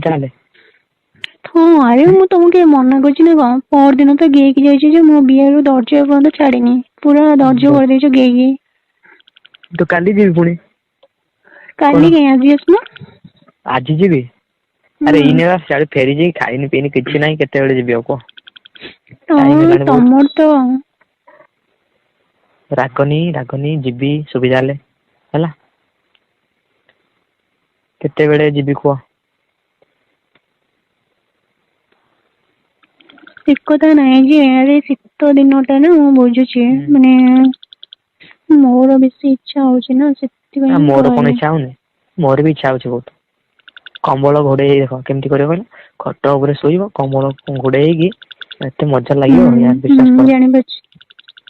ତାହେଲେ। ହଁ ଆରେ ମୁଁ ତମକୁ ମନା କରୁଛି ନା କଣ? ପର ଦିନ ତ ଗେଇକି ଯାଇଛି ଯେ ମୋ ବିଏରୁ ଦର୍ଜ ଏପର୍ଯ୍ୟନ୍ତ ଛାଡିନି। ପୁରା ଦର୍ଜ କରିଦେଇଛୁ ଗେଇକି। ତୁ କାଲି ଯିବି ପୁଣି। କାଲି କାଇଁ ଆଜି ଆସୁନ। ଆଜି ଯିବି ଆରେ ହୁଁ ଏଇନେ ବା ସିଆଡୁ ଫେରିଛି ଖାଇନି ପିଇନି କିଛି ନାହିଁ କେତେବେଳେ ଯିବି ଆଉ କୁହ। ଟାଇମ ହଁ ହେଲାଣି ବହୁତ। ତମର ତ ରାଗନି ଯିବି ସୁବିଧା ହେଲେ ହେଲା। କେତେବେଳେ ଯିବି କୁହ? ସେ କଥା ନାଇଁ ଯେ ଆରେ ଶୀତ ଦିନ ଟା ନା ମୁଁ ବୁଝୁଛି ମାନେ ମୋର ବେଶୀ ଇଚ୍ଛା ହଉଛି ନା ସେଥିପାଇଁ ମୁଁ ମୋର କଣ କହିଲି। ଇଚ୍ଛା ହଉନି ମୋର ବି ଇଚ୍ଛା ହଉଛି ବହୁତ। କମ୍ବଳ ଘୋଡେଇ ହେଇ ଦେଖ କେମିତି କରିବ କହିଲ ଖଟ ଉପରେ ଶୋଇବ କମ୍ବଳ ଘୋଡେଇ ହେଇକି ଏତେ ମଜା ହୁଁ ଲାଗିବ ୟାର ବିଶ୍ୱାସ କର ଜାଣିପାରୁଛି।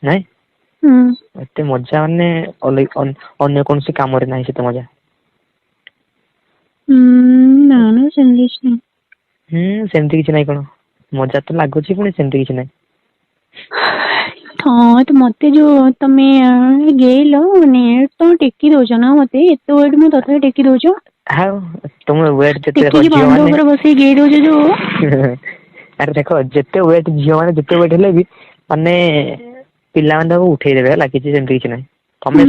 ନାଇଁ। ହୁଁ। ଏତେ ମଜା ମାନେ ଅନ୍ୟ କୌଣସି କାମରେ ନାହିଁ ସେତେ ମଜା। ହୁଁ ନା ନା ସେମିତି କିଛି ନାହିଁ। ସେମିତି କିଛି ନାଇଁ କଣ ମଜା ତ ଲାଗୁଛି ପୁଣି ସେମିତି କିଛି ନାହିଁ। ହଁ ତ ମତେ ଯୋଉ ତମେ ଗେଇଲ ମାନେ ତମେ ଟେକି ଦଉଛ ନା ମତେ ଏତେ ୱେଟ ମୁଁ ତଥାପି ଟେକି ଦଉଛ। ଆଉ ତମ ୱେଟ ଯେତେ ଦେଖ ଟେକିକି ଝିଅ ବାଉଣ୍ଡ ମାନେ ଉପରେ ବସେଇ ଗେଇ ଦଉଛ ଯୋଉ ଆରେ ଦେଖ ଯେତେ ୱେଟ ଝିଅ ମାନେ ଯେତେ ୱେଟ ହେଲେ ବି ମାନେ ପିଲାମାନେ ତାକୁ ଉଠେଇଦେବେ ହେଲା କିଛି ସେମିତି କିଛି ନାହିଁ। ତମେ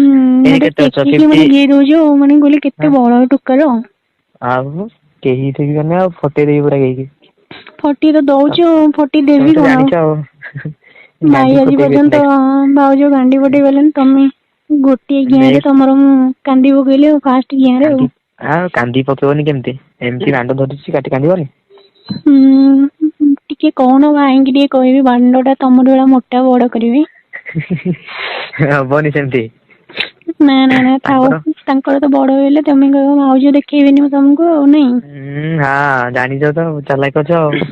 ଏଇନେ ମତେ କେତେ ଅଛ ଟେକିକି 50? ମାନେ ଗେଇ ଦଉଛ ମାନେ କହିଲି କେତେ ବଡ ଟୋକାର। ଆଉ କେହି ଠେକିବେନି ଆଉ ଫଟେଇ ଦେବି ପୁରା ଗେଇକି। ଫଟି ତ ଦଉଛୁ ଫଟି ତମେ ଦେବି ତ କଣ ଆଉ। ଜାଣିଛ ଭାଇ ଗାଣ୍ଡି ଆଜି ଫଟେଇବି ପର୍ଯ୍ୟନ୍ତ ନେକ୍ସଟ ଭାଉଜ ଗାଣ୍ଡି ଫଟେଇ ଗଲେଣି ତମେ ଗୋଟିଏ କିଆଁରେ ନେକ୍ସଟ ତମର ମୁଁ କାନ୍ଦି ପକେଇଲି ଆଉ ଫାଷ୍ଟ କିଆଁରେ ଆଉ। ଆଉ କାନ୍ଦି ପକେଇବନି କେମିତି ଏମିତି ଦାଣ୍ଡ ଧରିଛି କାନ୍ଦିବନି। ଟିକେ କହୁନ ଭାଇଙ୍କି ଟିକେ କହିବି ଦାଣ୍ଡ ଟା ତମର ଭଳିଆ ମୋଟା ବଡ କରିବେ। ହବନି ସେମିତି। ନା ଥାଉ ତାଙ୍କର ତାଙ୍କର ତ ବଡ ହେଲେ ତମେ କହିବ ଭାଉଜ ଦେଖେଇବେନି ତମକୁ ଆଉ ନାଇଁ। ହଁ ଜାଣିଛ ତ ଚାଲାକ ଅଛ ଆଉ।